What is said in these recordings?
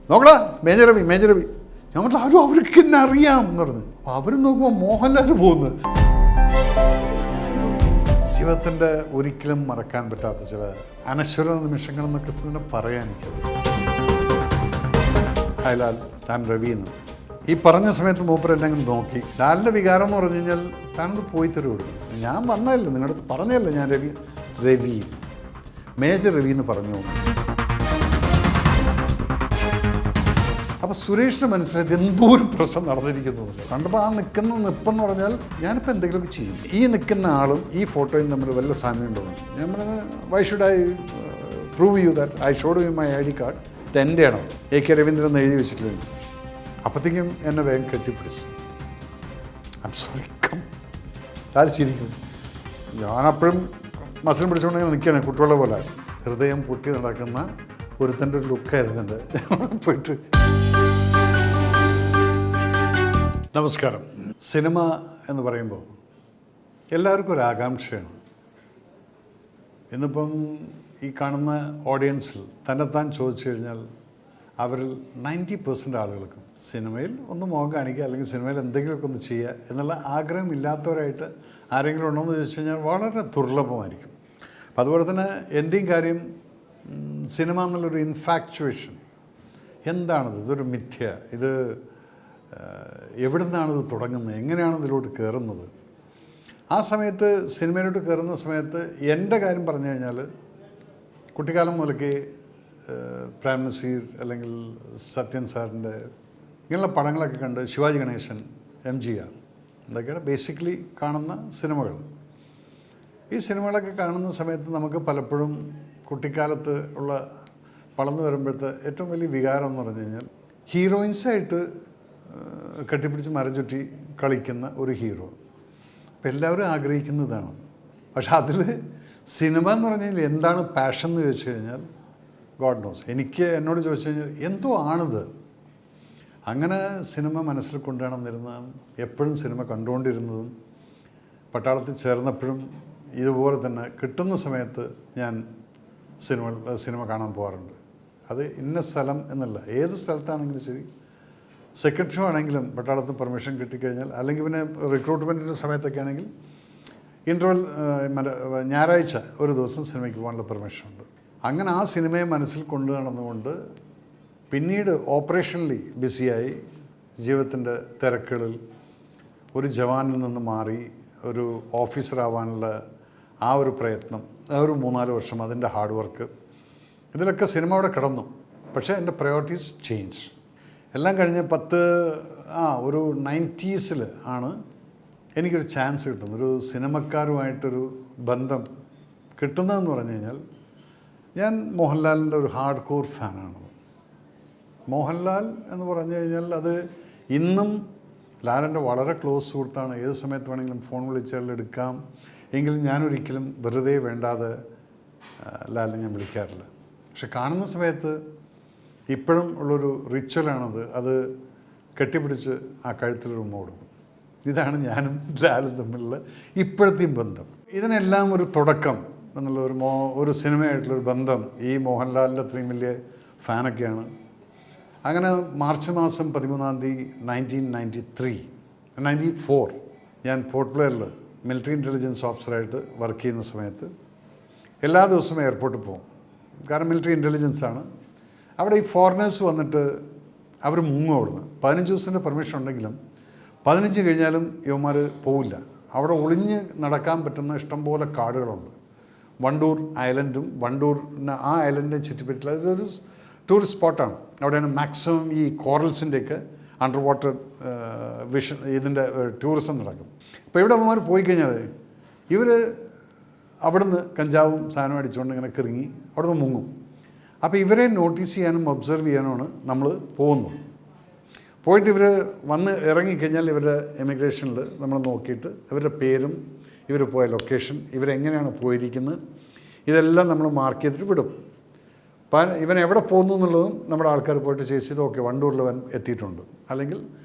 നോക്കടാ മേജർ രവി ഞാൻ പറഞ്ഞു ആരും അവർക്ക് എന്നെ അറിയാം എന്ന് പറഞ്ഞു. അപ്പോൾ അവർ നോക്കുമ്പോൾ മോഹൻലാൽ പോകുന്നത്. ജീവിതത്തിൻ്റെ ഒരിക്കലും മറക്കാൻ പറ്റാത്ത ചില അനശ്വര നിമിഷങ്ങൾ എന്നൊക്കെ തന്നെ പറയാൻ എനിക്കത്. ഹായ് ലാൽ, താൻ രവി എന്ന് ഈ പറഞ്ഞ സമയത്ത് മൂപ്പർ എന്നെ നോക്കി. ലാലിൻ്റെ വികാരം എന്ന് പറഞ്ഞു കഴിഞ്ഞാൽ താനത് പോയി തരുള്ളൂ. ഞാൻ വന്നതല്ലേ, നിങ്ങളുടെ അടുത്ത് പറഞ്ഞതല്ലേ ഞാൻ രവി മേജർ രവി എന്ന് പറഞ്ഞു. അപ്പോൾ സുരേഷിൻ്റെ മനസ്സിലായത് എന്തോ ഒരു പ്രശ്നം നടന്നിരിക്കുന്നു. കണ്ടപ്പോൾ ആ നിൽക്കുന്ന നിപ്പെന്ന് പറഞ്ഞാൽ ഞാനിപ്പോൾ എന്തെങ്കിലുമൊക്കെ ചെയ്യും. ഈ നിൽക്കുന്ന ആളും ഈ ഫോട്ടോയും തമ്മിൽ വല്ല സാമ്യം ഉണ്ടോ? ഞാൻ പറഞ്ഞത് why should I prove you that I showed you my ID card. ഇത് എൻ്റെ ആണോ? AK രവീന്ദ്രൻ എന്ന് എഴുതി വെച്ചിട്ടില്ല. അപ്പോഴത്തേക്കും എന്നെ വേഗം കെട്ടിപ്പിടിച്ചു. I'm sorry come. ചിരിക്കുന്നു. ഞാനപ്പോഴും മസിലും പിടിച്ചുകൊണ്ടെങ്കിൽ നിൽക്കുകയാണ് കുട്ടികളെ പോലെ. ഹൃദയം പൊട്ടി നടക്കുന്ന ഒരുത്തൻ്റെ ഒരു ലുക്കായിരുന്നു എൻ്റെ. പോയിട്ട് നമസ്കാരം. സിനിമ എന്ന് പറയുമ്പോൾ എല്ലാവർക്കും ഒരു ആകാംക്ഷയാണ്. ഇന്നിപ്പം ഈ കാണുന്ന ഓഡിയൻസിൽ തന്നെത്താൻ ചോദിച്ചു കഴിഞ്ഞാൽ അവരിൽ 90% ആളുകൾക്കും സിനിമയിൽ ഒന്ന് മുഖം കാണിക്കുക അല്ലെങ്കിൽ സിനിമയിൽ എന്തെങ്കിലുമൊക്കെ ഒന്ന് ചെയ്യുക എന്നുള്ള ആഗ്രഹമില്ലാത്തവരായിട്ട് ആരെങ്കിലും ഉണ്ടോ എന്ന് ചോദിച്ചു കഴിഞ്ഞാൽ വളരെ ദുർലഭമായിരിക്കും. അപ്പം അതുപോലെ തന്നെ എൻ്റെയും കാര്യം സിനിമ എന്നുള്ളൊരു ഇൻഫാക്ച്വേഷൻ എന്താണിത്? ഇതൊരു മിഥ്യ. ഇത് എവിടെ നിന്നാണിത് തുടങ്ങുന്നത്? എങ്ങനെയാണ് ഇതിലോട്ട് കയറുന്നത്? ആ സമയത്ത് സിനിമയിലോട്ട് കയറുന്ന സമയത്ത് എൻ്റെ കാര്യം പറഞ്ഞു കഴിഞ്ഞാൽ കുട്ടിക്കാലം മുതൽക്ക് പ്രേം നസീർ അല്ലെങ്കിൽ സത്യൻ സാറിൻ്റെ ഇങ്ങനെയുള്ള പടങ്ങളൊക്കെ കണ്ട് ശിവാജി ഗണേശൻ, MGR ഇതൊക്കെയാണ് ബേസിക്കലി കാണുന്ന സിനിമകൾ. ഈ സിനിമകളൊക്കെ കാണുന്ന സമയത്ത് നമുക്ക് പലപ്പോഴും കുട്ടിക്കാലത്ത് ഉള്ള വളർന്നു വരുമ്പോഴത്തെ ഏറ്റവും വലിയ വികാരം എന്ന് പറഞ്ഞു കഴിഞ്ഞാൽ ഹീറോയിൻസായിട്ട് കെട്ടിപ്പിടിച്ച് മരം ചുറ്റി കളിക്കുന്ന ഒരു ഹീറോ. അപ്പം എല്ലാവരും ആഗ്രഹിക്കുന്നതാണ്. പക്ഷെ അതിൽ സിനിമ എന്ന് പറഞ്ഞു കഴിഞ്ഞാൽ എന്താണ് പാഷൻ എന്ന് ചോദിച്ചു കഴിഞ്ഞാൽ ഗോഡ് നോസ്. എന്നോട് ചോദിച്ചു കഴിഞ്ഞാൽ എന്തോ ആണിത്. അങ്ങനെ സിനിമ മനസ്സിൽ കൊണ്ടുവന്നിരുന്ന എപ്പോഴും സിനിമ കണ്ടുകൊണ്ടിരുന്നതും പട്ടാളത്തിൽ ചേർന്നപ്പോഴും ഇതുപോലെ തന്നെ കിട്ടുന്ന സമയത്ത് ഞാൻ സിനിമ കാണാൻ പോകാറുണ്ട്. അത് ഇന്ന സ്ഥലം എന്നല്ല, ഏത് സ്ഥലത്താണെങ്കിലും ശരി. സെക്രട്ടറി ഷോ ആണെങ്കിലും പട്ടാളത്തിൽ പെർമിഷൻ കിട്ടിക്കഴിഞ്ഞാൽ, അല്ലെങ്കിൽ പിന്നെ റിക്രൂട്ട്മെൻറ്റിൻ്റെ സമയത്തൊക്കെ ആണെങ്കിൽ ഇൻ്റർവെൽ ഞായറാഴ്ച ഒരു ദിവസം സിനിമയ്ക്ക് പോകാനുള്ള പെർമിഷനുണ്ട്. അങ്ങനെ ആ സിനിമയെ മനസ്സിൽ കൊണ്ടു നടന്നുകൊണ്ട് പിന്നീട് ഓപ്പറേഷണലി ബിസിയായി ജീവിതത്തിൻ്റെ തിരക്കുകളിൽ ഒരു ജവാനിൽ നിന്ന് മാറി ഒരു ഓഫീസറാവാനുള്ള ആ ഒരു പ്രയത്നം, ആ ഒരു 3-4 വർഷം അതിൻ്റെ ഹാർഡ് വർക്ക്, ഇതിലൊക്കെ സിനിമ അവിടെ കിടന്നു. പക്ഷേ എൻ്റെ പ്രയോറിറ്റീസ് ചേഞ്ച്. എല്ലാം കഴിഞ്ഞ് ഒരു 90s ആണ് എനിക്കൊരു ചാൻസ് കിട്ടുന്നത്. ഒരു സിനിമക്കാരുമായിട്ടൊരു ബന്ധം കിട്ടുന്നതെന്ന് പറഞ്ഞു കഴിഞ്ഞാൽ ഞാൻ മോഹൻലാലിൻ്റെ ഒരു ഹാർഡ് കോർ ഫാനാണ്. മോഹൻലാൽ എന്ന് പറഞ്ഞു കഴിഞ്ഞാൽ അത് ഇന്നും ലാലിൻ്റെ വളരെ ക്ലോസ് സുഹൃത്താണ്. ഏത് സമയത്ത് വേണമെങ്കിലും ഫോൺ വിളിച്ചാൽ എടുക്കാം. എങ്കിലും ഞാനൊരിക്കലും വെറുതെ വേണ്ടാതെ ലാലിനെ ഞാൻ വിളിക്കാറില്ല. പക്ഷെ കാണുന്ന സമയത്ത് ഇപ്പോഴും ഉള്ളൊരു റിച്വലാണത്. അത് കെട്ടിപ്പിടിച്ച് ആ കഴുത്തിലൊരു ഉമ്മ കൊടുക്കും. ഇതാണ് ഞാനും ലാലും തമ്മിലുള്ള ഇപ്പോഴത്തെയും ബന്ധം. ഇതിനെല്ലാം ഒരു തുടക്കം എന്നുള്ള ഒരു സിനിമയായിട്ടുള്ളൊരു ബന്ധം ഈ മോഹൻലാലിൻ്റെ അത്രയും വലിയ ഫാനൊക്കെയാണ്. അങ്ങനെ മാർച്ച് മാസം 13 1994 ഞാൻ പോർട്ട് ബ്ലെയറിൽ മിലിറ്ററി ഇൻ്റലിജൻസ് ഓഫീസറായിട്ട് വർക്ക് ചെയ്യുന്ന സമയത്ത് എല്ലാ ദിവസവും എയർപോർട്ടിൽ പോകും. കാരണം മിലിറ്ററി ഇൻ്റലിജൻസ് ആണ്. അവിടെ ഈ ഫോറിനേഴ്സ് വന്നിട്ട് അവർ മുങ്ങും. അവിടുന്ന് 15 ദിവസത്തിൻ്റെ പെർമിഷൻ ഉണ്ടെങ്കിലും 15 കഴിഞ്ഞാലും യുവമാർ പോവില്ല. അവിടെ ഒളിഞ്ഞ് നടക്കാൻ പറ്റുന്ന ഇഷ്ടംപോലെ കാടുകളുണ്ട്. വണ്ടൂർ ഐലൻഡും വണ്ടൂരിന് ആ ഐലൻഡിനെ ചുറ്റിപ്പറ്റില്ല. ഇതൊരു ടൂറിസ്റ്റ് സ്പോട്ടാണ്. അവിടെയാണ് മാക്സിമം ഈ കോറൽസിൻ്റെയൊക്കെ അണ്ടർ വാട്ടർ ഇതിൻ്റെ ടൂറിസം നടക്കും. അപ്പോൾ ഇവിടെ അവന്മാർ പോയി കഴിഞ്ഞാൽ ഇവർ അവിടുന്ന് കഞ്ചാവും സാധനം അടിച്ചുകൊണ്ട് ഇങ്ങനെ കിറങ്ങി അവിടുന്ന് മുങ്ങും. അപ്പോൾ ഇവരെ നോട്ടീസ് ചെയ്യാനും ഒബ്സർവ് ചെയ്യാനുമാണ് നമ്മൾ പോകുന്നത്. പോയിട്ട് ഇവർ വന്ന് ഇറങ്ങിക്കഴിഞ്ഞാൽ ഇവരുടെ എമിഗ്രേഷനിൽ നമ്മൾ നോക്കിയിട്ട് ഇവരുടെ പേരും ഇവർ പോയ ലൊക്കേഷൻ, ഇവരെങ്ങനെയാണ് പോയിരിക്കുന്നത്, ഇതെല്ലാം നമ്മൾ മാർക്ക് ചെയ്തിട്ട് വിടും. ഇവൻ എവിടെ പോകുന്നു എന്നുള്ളതും നമ്മുടെ ആൾക്കാർ പോയിട്ട് ചേസ് ചെയ്ത് ഓക്കെ വണ്ടൂരിൽ അവൻ എത്തിയിട്ടുണ്ട്. അല്ലെങ്കിൽ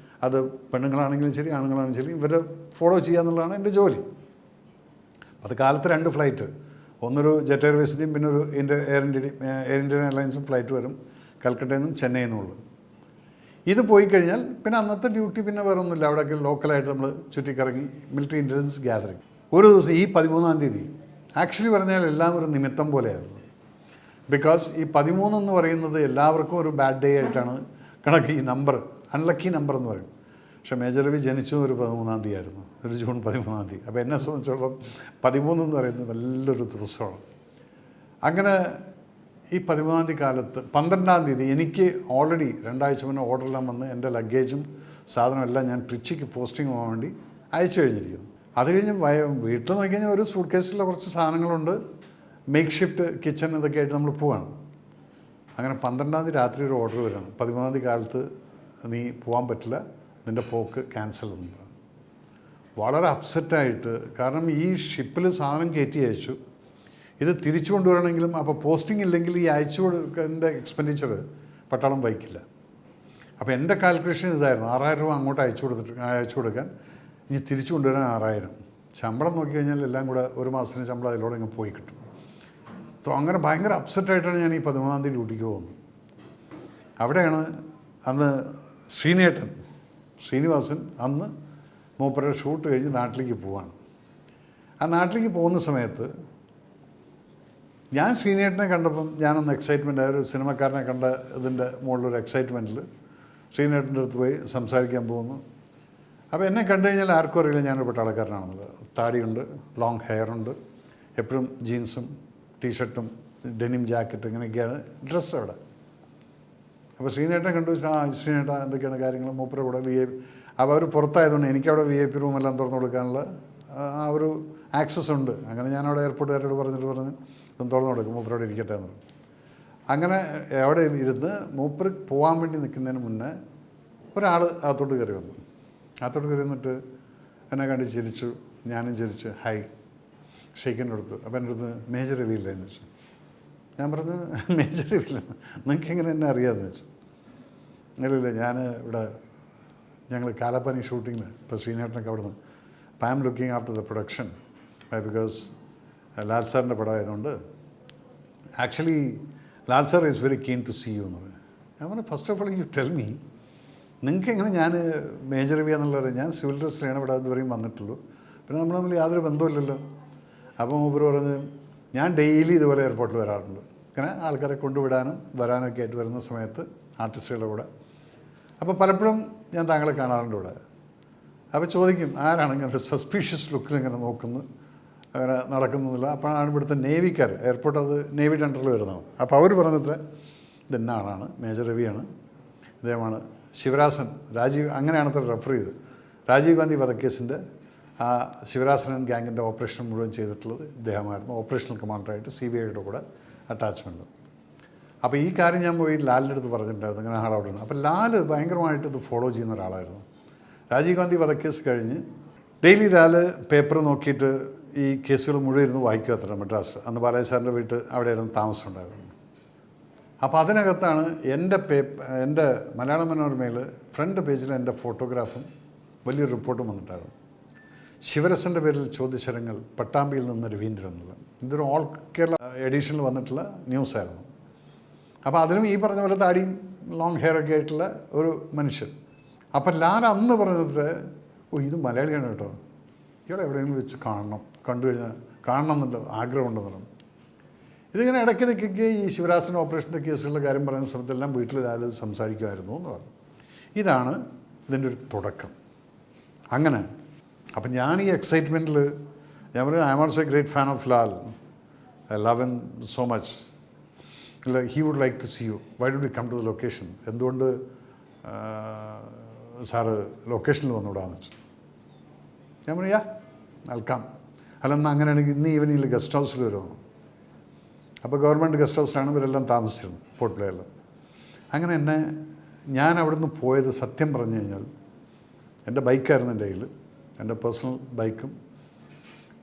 അത് പെണ്ണുങ്ങളാണെങ്കിലും ശരി ആണുങ്ങളാണെങ്കിലും ശരി ഇവരെ ഫോളോ ചെയ്യുക എന്നുള്ളതാണ് എൻ്റെ ജോലി. അത് കാലത്ത് 2 ഫ്ലൈറ്റ്, ഒന്നൊരു ജെറ്റ് എയർവേസിൻ്റെയും പിന്നെ ഒരു എയർ ഇന്ത്യൻ എയർലൈൻസും ഫ്ലൈറ്റ് വരും. കൽക്കട്ടയിൽ നിന്നും ചെന്നൈയിൽ നിന്നുള്ളൂ. ഇത് പോയി കഴിഞ്ഞാൽ പിന്നെ അന്നത്തെ ഡ്യൂട്ടി പിന്നെ വേറെ ഒന്നുമില്ല. അവിടെയൊക്കെ ലോക്കലായിട്ട് നമ്മൾ ചുറ്റിക്കറങ്ങി മിലിറ്ററി ഇൻ്റലിജൻസ് ഗ്യാതറിങ്. ഒരു ദിവസം ഈ 13-ാം തീയതി ആക്ച്വലി പറഞ്ഞാൽ എല്ലാം ഒരു നിമിത്തം പോലെയായിരുന്നു. ബിക്കോസ് ഈ 13 എന്ന് പറയുന്നത് എല്ലാവർക്കും ഒരു ബാഡ് ഡേ ആയിട്ടാണ് കണക്ക്. ഈ നമ്പർ അൺലക്കി നമ്പർ എന്ന് പറയും. പക്ഷേ മേജർ രവി ജനിച്ചതും ഒരു 13-ാം തീയതി ആയിരുന്നു, ഒരു ജൂൺ 13-ാം തീയതി. അപ്പോൾ എന്നെ സംബന്ധിച്ചോളം 13 എന്ന് പറയുന്നത് നല്ലൊരു ദിവസമാണ്. അങ്ങനെ ഈ 13-ാം തീയതി കാലത്ത് 12-ാം തീയതി എനിക്ക് ഓൾറെഡി 2 ആഴ്ച മുന്നേ ഓർഡറെല്ലാം വന്ന് എൻ്റെ ലഗേജും സാധനമെല്ലാം ഞാൻ ട്രിച്ചിക്ക് പോസ്റ്റിംഗ് പോകാൻ വേണ്ടി അയച്ചു കഴിഞ്ഞിരിക്കുന്നു. അത് കഴിഞ്ഞ് വീട്ടിൽ നോക്കി കഴിഞ്ഞാൽ ഒരു സൂട്ട് കേസിലുള്ള കുറച്ച് സാധനങ്ങളുണ്ട്, മേക്ക് ഷിഫ്റ്റ് കിച്ചൺ ഇതൊക്കെ ആയിട്ട് നമ്മൾ പോവാണ്. അങ്ങനെ 12-ാം തീയതി രാത്രി ഒരു ഓർഡർ വരികയാണ്, 13-ാം തീയതി കാലത്ത് നീ പോകാൻ പറ്റില്ല, നിൻ്റെ പോക്ക് ക്യാൻസൽ എന്ന് പറഞ്ഞു. വളരെ അപ്സെറ്റായിട്ട്, കാരണം ഈ ഷിപ്പിൽ സാധനം കയറ്റി അയച്ചു, ഇത് തിരിച്ചു കൊണ്ടുവരണമെങ്കിലും അപ്പോൾ പോസ്റ്റിംഗ് ഇല്ലെങ്കിൽ ഈ അയച്ചു കൊടുക്കേണ്ട എക്സ്പെൻഡിച്ചർ പട്ടാളം വഹിക്കില്ല. അപ്പോൾ എൻ്റെ കാൽക്കുലേഷൻ ഇതായിരുന്നു, 6000 രൂപ അങ്ങോട്ട് അയച്ചു കൊടുക്കാൻ, ഇനി തിരിച്ചു കൊണ്ടുവരാൻ 6000. ശമ്പളം നോക്കി കഴിഞ്ഞാൽ എല്ലാം കൂടെ ഒരു മാസത്തിന് ശമ്പളം അതിലൂടെ ഇങ്ങ് പോയി കിട്ടും. സോ അങ്ങനെ ഭയങ്കര അപ്സെറ്റായിട്ടാണ് ഞാൻ ഈ 13-ാം തീയതി ഡ്യൂട്ടിക്ക് പോകുന്നത്. അവിടെയാണ് അന്ന് ശ്രീനിവാസൻ അന്ന് മൂപ്പരുടെ ഷൂട്ട് കഴിഞ്ഞ് നാട്ടിലേക്ക് പോവാണ്. ആ നാട്ടിലേക്ക് പോകുന്ന സമയത്ത് ഞാൻ ശ്രീനേട്ടനെ കണ്ടപ്പം ഞാനൊന്ന് എക്സൈറ്റ്മെൻ്റ് ആയ ഒരു സിനിമക്കാരനെ കണ്ട ഇതിൻ്റെ മുകളിലൊരു എക്സൈറ്റ്മെൻറ്റിൽ ശ്രീനേട്ടൻ്റെ അടുത്ത് പോയി സംസാരിക്കാൻ പോകുന്നു. അപ്പോൾ എന്നെ കണ്ടു കഴിഞ്ഞാൽ ആർക്കും അറിയില്ല ഞാനൊരു പട്ടാളക്കാരനാണെന്നുള്ളത്. താടിയുണ്ട്, ലോങ് ഹെയറുണ്ട്, എപ്പോഴും ജീൻസും ടീഷർട്ടും ഡെനിം ജാക്കറ്റ് ഇങ്ങനെയൊക്കെയാണ് ഡ്രസ്സ് അവിടെ. അപ്പോൾ ശ്രീനേട്ടനെ കണ്ടു, ശ്രീനേട്ട എന്തൊക്കെയാണ് കാര്യങ്ങൾ, മൂപ്പര കൂടെ അപ്പോൾ അവർ പുറത്തായതുകൊണ്ട് എനിക്കവിടെ VIP റൂമെല്ലാം തുറന്നു കൊടുക്കാനുള്ള ആ ഒരു ആക്സസ് ഉണ്ട്. അങ്ങനെ ഞാനവിടെ എയർപോർട്ടുകാരോട് പറഞ്ഞ് ഇതൊന്ന് തുറന്നു കൊടുക്കും, മൂപ്പരോട് ഇരിക്കട്ടെ എന്ന് പറഞ്ഞു. അങ്ങനെ അവിടെ ഇരുന്ന് മൂപ്പർ പോകാൻ വേണ്ടി നിൽക്കുന്നതിന് മുന്നേ ഒരാൾ അകത്തോട്ട് കയറി വന്നു. അകത്തോട്ട് കയറി വന്നിട്ട് എന്നെ കണ്ട് ചിരിച്ചു, ഞാനും ചിരിച്ചു, ഹായ് ഷെയ്ക്കിൻ്റെ അടുത്ത്. അപ്പോൾ എൻ്റെ അടുത്ത് മേജർ രവി ഇല്ല എന്ന് വെച്ചു. ഞാൻ പറഞ്ഞു മേജർ രവി ഇല്ലെന്ന്, നിങ്ങൾക്ക് എങ്ങനെ എന്നെ അറിയാമെന്ന് വെച്ചു. ഇല്ല ഞാൻ ഇവിടെ ഞങ്ങൾ കാലപ്പാനി ഷൂട്ടിങ്ങിൽ ഇപ്പോൾ ശ്രീനേട്ടനൊക്കെ അവിടെ നിന്ന് അപ്പോൾ I am looking after the production because Lal സാറിൻ്റെ പടമായതുകൊണ്ട് actually Lal sir is very keen to see you എന്ന് പറഞ്ഞു. ഞാൻ പറഞ്ഞു first of all you tell me, നിങ്ങൾക്ക് എങ്ങനെ ഞാൻ മേജർ രവി എന്നുള്ളത്, ഞാൻ സിവിൽ ഡ്രസ്സിലാണ് ഇവിടെ ഇതുവരെയും വന്നിട്ടുള്ളൂ, പിന്നെ നമ്മൾ തമ്മിൽ യാതൊരു ബന്ധമില്ലല്ലോ. അപ്പോൾ മൂപ്പർ പറഞ്ഞ് ഞാൻ ഡെയിലി ഇതുപോലെ എയർപോർട്ടിൽ വരാറുണ്ട്, ഇങ്ങനെ ആൾക്കാരെ കൊണ്ടുവിടാനും വരാനൊക്കെ ആയിട്ട് വരുന്ന സമയത്ത് ആർട്ടിസ്റ്റുകളുടെ കൂടെ. അപ്പോൾ പലപ്പോഴും ഞാൻ താങ്കളെ കാണാറുണ്ട് ഇവിടെ. അപ്പോൾ ചോദിക്കും ആരാണ് ഇങ്ങനെ സസ്പീഷ്യസ് ലുക്കിൽ ഇങ്ങനെ നോക്കുന്നു, അങ്ങനെ നടക്കുന്നില്ല. അപ്പോഴാണ് ഇവിടുത്തെ നേവിക്കാർ, എയർപോർട്ട് അത് നേവിയുടെ അണ്ടറിൽ വരുന്നതാണ്. അപ്പോൾ അവർ പറഞ്ഞത്ര ഇതെന്ന ആളാണ്, മേജർ രവിയാണ്, ഇദ്ദേഹമാണ് ശിവരാസൻ, രാജീവ്, അങ്ങനെയാണ് അത്ര റെഫർ ചെയ്ത്. രാജീവ് ഗാന്ധി വധക്കേസിൻ്റെ ആ ശിവരാസനൻ ഗ്യാങ്ങിൻ്റെ ഓപ്പറേഷൻ മുഴുവൻ ചെയ്തിട്ടുള്ളത് ഇദ്ദേഹമായിരുന്നു, ഓപ്പറേഷണൽ കമാൻഡറായിട്ട് CBIയുടെ കൂടെ അറ്റാച്ച്മെൻറ്റ്. അപ്പോൾ ഈ കാര്യം ഞാൻ പോയി ലാലിൻ്റെ അടുത്ത് പറഞ്ഞിട്ടുണ്ടായിരുന്നു, ഇങ്ങനെ ആളവിടെ ഉണ്ട്. അപ്പോൾ ലാൽ ഭയങ്കരമായിട്ട് ഇത് ഫോളോ ചെയ്യുന്ന ഒരാളായിരുന്നു. രാജീവ് ഗാന്ധി വധക്കേസ് കഴിഞ്ഞ് ഡെയിലി ലാല് പേപ്പർ നോക്കിയിട്ട് ഈ കേസുകൾ മുഴുവൻ ഇരുന്ന് വായിക്കുക അത്ര മദ്രാസ്. അന്ന് ബാലാജി സാറിൻ്റെ വീട്ട് അവിടെയായിരുന്നു താമസം ഉണ്ടായിരുന്നു. അപ്പോൾ അതിനകത്താണ് എൻ്റെ മലയാള മനോരമയിൽ ഫ്രണ്ട് പേജിൽ എൻ്റെ ഫോട്ടോഗ്രാഫും വലിയൊരു റിപ്പോർട്ടും വന്നിട്ടായിരുന്നു. ശിവരസൻ്റെ പേരിൽ ചോദ്യശരങ്ങൾ പട്ടാമ്പിയിൽ നിന്ന് രവീന്ദ്രൻ എന്നുള്ള, ഇതൊരു ഓൾ കേരള എഡീഷനിൽ വന്നിട്ടുള്ള ന്യൂസായിരുന്നു. അപ്പോൾ അതിനും ഈ പറഞ്ഞ പോലെ താടിയും ലോങ് ഹെയറൊക്കെ ആയിട്ടുള്ള ഒരു മനുഷ്യൻ. അപ്പം ലാൽ അന്ന് പറഞ്ഞത് ഇത് മലയാളിയാണ് കേട്ടോ, ഇയാളെ എവിടെയെങ്കിലും വെച്ച് കണ്ടു കഴിഞ്ഞാൽ കാണണം എന്നുള്ള ആഗ്രഹമുണ്ടെന്ന് പറഞ്ഞു. ഇതിങ്ങനെ ഇടയ്ക്കിടയ്ക്കൊക്കെ ഈ ശിവരാസൻ ഓപ്പറേഷൻ്റെ കേസുകളുടെ കാര്യം പറയുന്ന സമയത്തെല്ലാം വീട്ടിൽ ലാൽ സംസാരിക്കുമായിരുന്നു എന്ന് പറഞ്ഞു. ഇതാണ് ഇതിൻ്റെ ഒരു തുടക്കം. അങ്ങനെ അപ്പം ഞാൻ ഈ എക്സൈറ്റ്മെൻറ്റിൽ ഞാൻ പറഞ്ഞു I am also a great fan of Lal, I love him so much, he would like to see you, why do we come to the location, എന്തുകൊണ്ട് സാറ് ലൊക്കേഷനിൽ വന്നുകൂടാന്ന് വെച്ചു. ഞാൻ പറഞ്ഞു നൽകാം, അല്ലെന്നാൽ അങ്ങനെയാണെങ്കിൽ ഇന്ന് ഈവനിങ്ങിൽ ഗസ്റ്റ് ഹൗസിൽ വരുമോ. അപ്പോൾ ഗവൺമെൻറ് ഗസ്റ്റ് ഹൗസിലാണ് ഇവരെല്ലാം താമസിച്ചിരുന്നത്, പോർട്ട് ബ്ലെയറിൽ. അങ്ങനെ ഞാൻ അവിടുന്ന് പോയത് സത്യം പറഞ്ഞു കഴിഞ്ഞാൽ എൻ്റെ ബൈക്കായിരുന്നു എൻ്റെ കയ്യിൽ, എൻ്റെ പേഴ്സണൽ ബൈക്കും.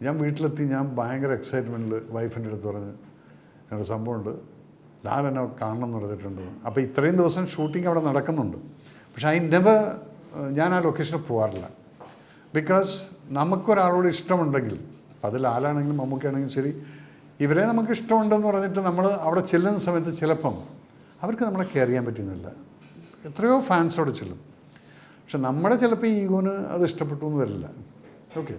ഞാൻ വീട്ടിലെത്തി, ഞാൻ ഭയങ്കര എക്സൈറ്റ്മെൻറ്റിൽ വൈഫിൻ്റെ അടുത്ത് പറഞ്ഞ് എന്നൊരു സംഭവമുണ്ട്, ലാൽ എന്നെ കാണണം എന്ന് പറഞ്ഞിട്ടുണ്ട്. അപ്പോൾ ഇത്രയും ദിവസം ഷൂട്ടിംഗ് അവിടെ നടക്കുന്നുണ്ട്, പക്ഷേ ഞാൻ ആ ലൊക്കേഷനിൽ പോകാറില്ല. ബിക്കോസ് നമുക്കൊരാളോട് ഇഷ്ടമുണ്ടെങ്കിൽ, അത് ലാലാണെങ്കിലും മമ്മൂക്കയാണെങ്കിലും ശരി, ഇവരെ നമുക്ക് ഇഷ്ടമുണ്ടെന്ന് പറഞ്ഞിട്ട് നമ്മൾ അവിടെ ചെല്ലുന്ന സമയത്ത് ചിലപ്പം അവർക്ക് നമ്മളെ കെയർ ചെയ്യാൻ പറ്റുന്നില്ല. എത്രയോ ഫാൻസ് അവിടെ ചെല്ലും. പക്ഷെ നമ്മുടെ ചിലപ്പോൾ ഈ ഈഗോന് അത് ഇഷ്ടപ്പെട്ടു എന്ന് വരില്ല. Okay,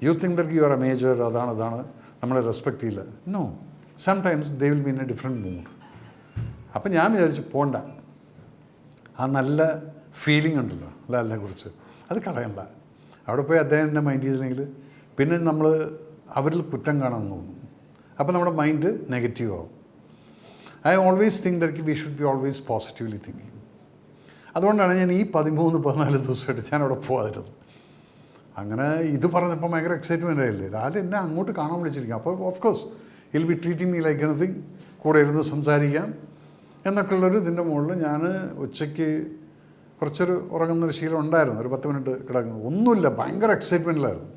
you think that you are a major, അതാണ് നമ്മളെ റെസ്പെക്റ്റ് ചെയ്യില്ല. No, sometimes they will be in a different mood. അപ്പം ഞാൻ വിചാരിച്ചു പോണ്ട, ആ നല്ല ഫീലിംഗ് ഉണ്ടല്ലോ ലാലിനെ കുറിച്ച്, അത് കളയണ്ട. അവിടെ പോയി അദ്ദേഹം എന്നെ മൈൻഡ് ചെയ്തില്ലെങ്കിൽ പിന്നെ നമ്മൾ അവരിൽ കുറ്റം കാണാൻ തോന്നും. അപ്പോൾ നമ്മുടെ മൈൻഡ് നെഗറ്റീവ് ആവും. I always think that we should be always positively thinking. അതുകൊണ്ടാണ് ഞാൻ ഈ 13-14 ദിവസമായിട്ട് ഞാൻ അവിടെ പോകാതിരുന്നത്. അങ്ങനെ ഇത് പറഞ്ഞപ്പോൾ ഭയങ്കര എക്സൈറ്റ്മെൻ്റ് ആയില്ലേ. ലാൽ എന്നെ അങ്ങോട്ട് കാണാൻ വിളിച്ചിരിക്കും. അപ്പോൾ of course will be treating me like anything, കൂടെ ഇരുന്ന് സംസാരിക്കാം എന്നൊക്കെ ഉള്ളൊരു ഇതിൻ്റെ മുകളിൽ ഞാൻ ഉച്ചയ്ക്ക് കുറച്ചൊരു ഉറങ്ങുന്നൊരു ശീലം ഉണ്ടായിരുന്നു. ഒരു 10 മിനിറ്റ് കിടക്കുന്നു, ഒന്നുമില്ല, ഭയങ്കര എക്സൈറ്റ്മെൻറ്റിലായിരുന്നു.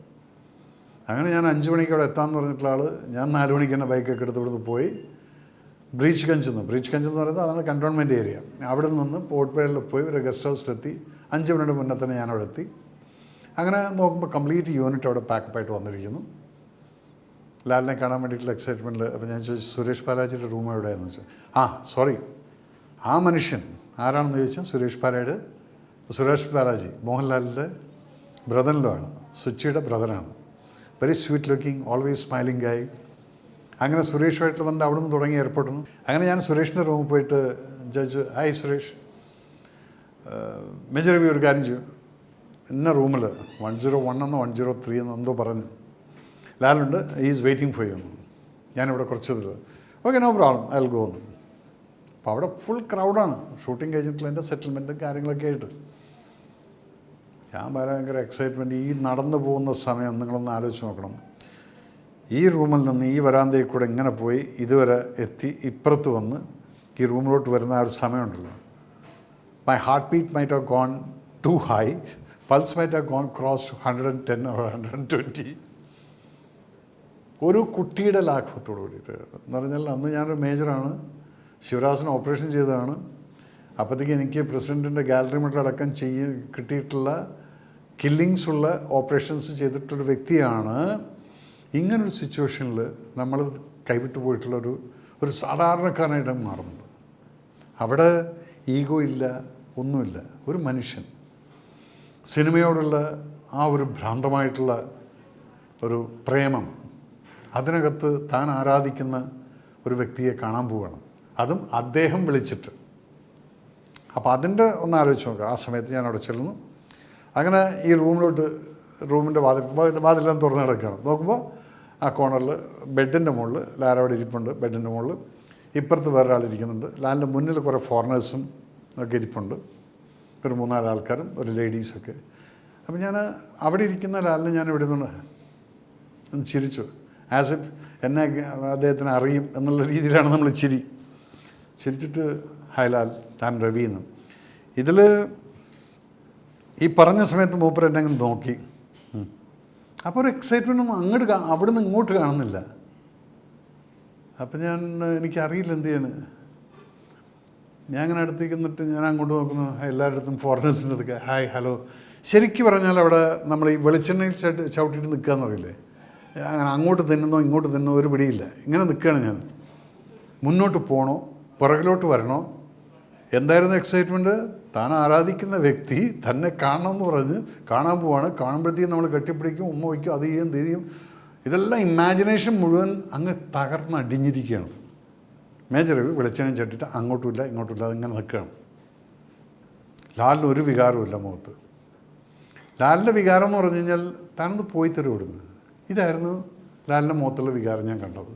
അങ്ങനെ ഞാൻ 5 മണിക്ക് അവിടെ എത്താമെന്ന് പറഞ്ഞിട്ടുള്ള ആൾ, ഞാൻ 4 മണിക്ക് തന്നെ ബൈക്കൊക്കെ എടുത്ത് ഇവിടുന്ന് പോയി ബ്രീച്ച് ഗഞ്ച് എന്ന് പറയുന്നത് അതാണ് കണ്ടോൺമെൻറ്റ് ഏരിയ. അവിടെ നിന്ന് പോർട്ട് പേരിൽ പോയി ഒരു ഗസ്റ്റ് ഹൗസിലെത്തി. 5 മിനിറ്റ് മുന്നേ തന്നെ ഞാൻ അവിടെ എത്തി. അങ്ങനെ നോക്കുമ്പോൾ കംപ്ലീറ്റ് യൂണിറ്റ് അവിടെ പാക്കപ്പായിട്ട് വന്നിരിക്കുന്നു. ലാലിനെ കാണാൻ വേണ്ടിയിട്ടുള്ള എക്സൈറ്റ്മെൻറ്റിൽ. അപ്പോൾ ഞാൻ ചോദിച്ചു, സുരേഷ് ബാലാജിയുടെ റൂം എവിടെയാണെന്ന് വെച്ചാൽ, സോറി, ആ മനുഷ്യൻ ആരാണെന്ന് ചോദിച്ചാൽ സുരേഷ് ബാലാജി മോഹൻലാലിൻ്റെ ബ്രദറിലോ ആണ്, സുച്ചിയുടെ ബ്രദറാണ്. Very sweet looking, always smiling guy. അങ്ങനെ സുരേഷുമായിട്ട് വന്ന് അവിടെ നിന്ന് തുടങ്ങി എയർപോർട്ടിൽ നിന്ന്. അങ്ങനെ ഞാൻ സുരേഷിൻ്റെ റൂമിൽ പോയിട്ട് ചോദിച്ചു, ഹായ് സുരേഷ്, മേജർ രവി ഒരു കാര്യം ചെയ്യും, ഇന്ന റൂമിൽ 101 എന്നോ 103 എന്നോ എന്തോ പറഞ്ഞു, ലാലുണ്ട്, ഈസ് വെയിറ്റിംഗ് ഫോർ യു. ഞാനിവിടെ കുറച്ചതിൽ, okay no problem, I will go എന്ന്. അപ്പോൾ അവിടെ ഫുൾ ക്രൗഡാണ്, ഷൂട്ടിംഗ് കഴിഞ്ഞിട്ടുള്ള എൻ്റെ സെറ്റിൽമെൻറ്റും കാര്യങ്ങളൊക്കെ ആയിട്ട്. ഞാൻ ഭയങ്കര എക്സൈറ്റ്മെൻറ്റ്. ഈ നടന്നു പോകുന്ന സമയം നിങ്ങളൊന്ന് ആലോചിച്ച് നോക്കണം. ഈ റൂമിൽ നിന്ന് ഈ വരാന്തയിൽ കൂടെ ഇങ്ങനെ പോയി ഇതുവരെ എത്തി ഇപ്പുറത്ത് വന്ന് ഈ റൂമിലോട്ട് വരുന്ന ആ ഒരു സമയമുണ്ടല്ലോ, my heart beat might have gone to high, pulse might have gone cross to 110 or 120. ഒരു കുട്ടിയുടെ ലാഘവത്തോട് കൂടിയിട്ട് എന്ന് പറഞ്ഞാൽ, അന്ന് ഞാനൊരു മേജറാണ്, ശിവരാജന് ഓപ്പറേഷൻ ചെയ്തതാണ്. അപ്പോഴത്തേക്ക് എനിക്ക് പ്രസിഡൻറ്റിൻ്റെ ഗാലറി മെഡലടക്കം കിട്ടിയിട്ടുള്ള കില്ലിങ്സ് ഉള്ള ഓപ്പറേഷൻസ് ചെയ്തിട്ടുള്ളൊരു വ്യക്തിയാണ്. ഇങ്ങനൊരു സിറ്റുവേഷനിൽ നമ്മൾ കൈവിട്ടു പോയിട്ടുള്ള ഒരു സാധാരണക്കാരനായിട്ട് മാറുന്നത്. അവിടെ ഈഗോ ഇല്ല, ഒന്നുമില്ല. ഒരു മനുഷ്യൻ സിനിമയോടുള്ള ആ ഒരു ഭ്രാന്തമായിട്ടുള്ള ഒരു പ്രേമം, അതിനകത്ത് താൻ ആരാധിക്കുന്ന ഒരു വ്യക്തിയെ കാണാൻ പോവുകയാണ്, അതും അദ്ദേഹം വിളിച്ചിട്ട്. അപ്പോൾ അതിൻ്റെ ഒന്ന് ആലോചിച്ച് നോക്കുക. ആ സമയത്ത് ഞാൻ അവിടെ ചെല്ലുന്നു. അങ്ങനെ ഈ റൂമിൻ്റെ വാതിലെല്ലാം തുറന്ന് കിടക്കുകയാണ്. നോക്കുമ്പോൾ ആ കോർണറിൽ ബെഡിൻ്റെ മുകളിൽ ലാൽ അവിടെ ഇരിപ്പുണ്ട്. ബെഡിൻ്റെ മുകളിൽ ഇപ്പുറത്ത് വേറൊരാൾ ഇരിക്കുന്നുണ്ട്. ലാലിൻ്റെ മുന്നിൽ കുറേ ഫോറിനേഴ്സും ഒക്കെ ഇരിപ്പുണ്ട്, ഒരു 3-4 ആൾക്കാരും ഒരു ലേഡീസൊക്കെ. അപ്പം ഞാൻ അവിടെ ഇരിക്കുന്ന ലാലിനെ ഞാൻ ഇവിടെ നിന്ന് ഒന്ന് ചിരിച്ചു. ആസ് ഇഫ് എന്നെ അദ്ദേഹത്തിന് അറിയും എന്നുള്ള രീതിയിലാണ് നമ്മൾ ചിരിച്ചിട്ട്, ഹായ് ലാൽ, താൻ രവി എന്ന്. ഇതിൽ ഈ പറഞ്ഞ സമയത്ത് മൂപ്പർ എന്നെ അങ്ങനെ നോക്കി. അപ്പോൾ ഒരു എക്സൈറ്റ്മെൻ്റ് ഒന്നും അവിടെ നിന്ന് ഇങ്ങോട്ട് കാണുന്നില്ല. അപ്പം എനിക്കറിയില്ല എന്ത് ചെയ്യാൻ. ഞാൻ അങ്ങനെ അടുത്തേക്ക് നിന്നിട്ട് ഞാൻ അങ്ങോട്ട് നോക്കുന്നു, എല്ലാവരുടെ അടുത്തും ഫോറിനേഴ്സിൻ്റെ അടുത്തൊക്കെ ഹായ് ഹലോ. ശരിക്കും പറഞ്ഞാൽ അവിടെ നമ്മൾ ഈ വെളിച്ചെണ്ണയിൽ ചവിട്ടിയിട്ട് നിൽക്കുകയെന്ന് പറയില്ലേ, അങ്ങനെ അങ്ങോട്ട് തിന്നുന്നോ ഇങ്ങോട്ട് തിന്നോ ഒരു പിടിയില്ല. ഇങ്ങനെ നിൽക്കുകയാണ് ഞാൻ. മുന്നോട്ട് പോകണോ പുറകിലോട്ട് വരണോ? എന്തായിരുന്നു എക്സൈറ്റ്മെൻറ്റ്? താൻ ആരാധിക്കുന്ന വ്യക്തി തന്നെ കാണണമെന്ന് പറഞ്ഞ് കാണാൻ പോവാണ്. കാണുമ്പോഴത്തേക്കും നമ്മൾ കെട്ടിപ്പിടിക്കും, ഉമ്മ വയ്ക്കും, അത് ചെയ്യും. ഇതെല്ലാം ഇമാജിനേഷൻ മുഴുവൻ അങ്ങ് തകർന്നടിഞ്ഞിരിക്കുകയാണ്. മേജർ വെളിച്ചെണ്ണ ചട്ടിട്ട് അങ്ങോട്ടുമില്ല ഇങ്ങോട്ടുമില്ല അതിങ്ങനെ നിൽക്കുകയാണ്. ലാലിന് ഒരു വികാരമില്ല മുഖത്ത്. ലാലിൻ്റെ വികാരം എന്ന് പറഞ്ഞു കഴിഞ്ഞാൽ താനൊന്ന് പോയി തരുവിടുന്നു. ഇതായിരുന്നു ലാലിൻ്റെ മുഖത്തുള്ള വികാരം ഞാൻ കണ്ടത്.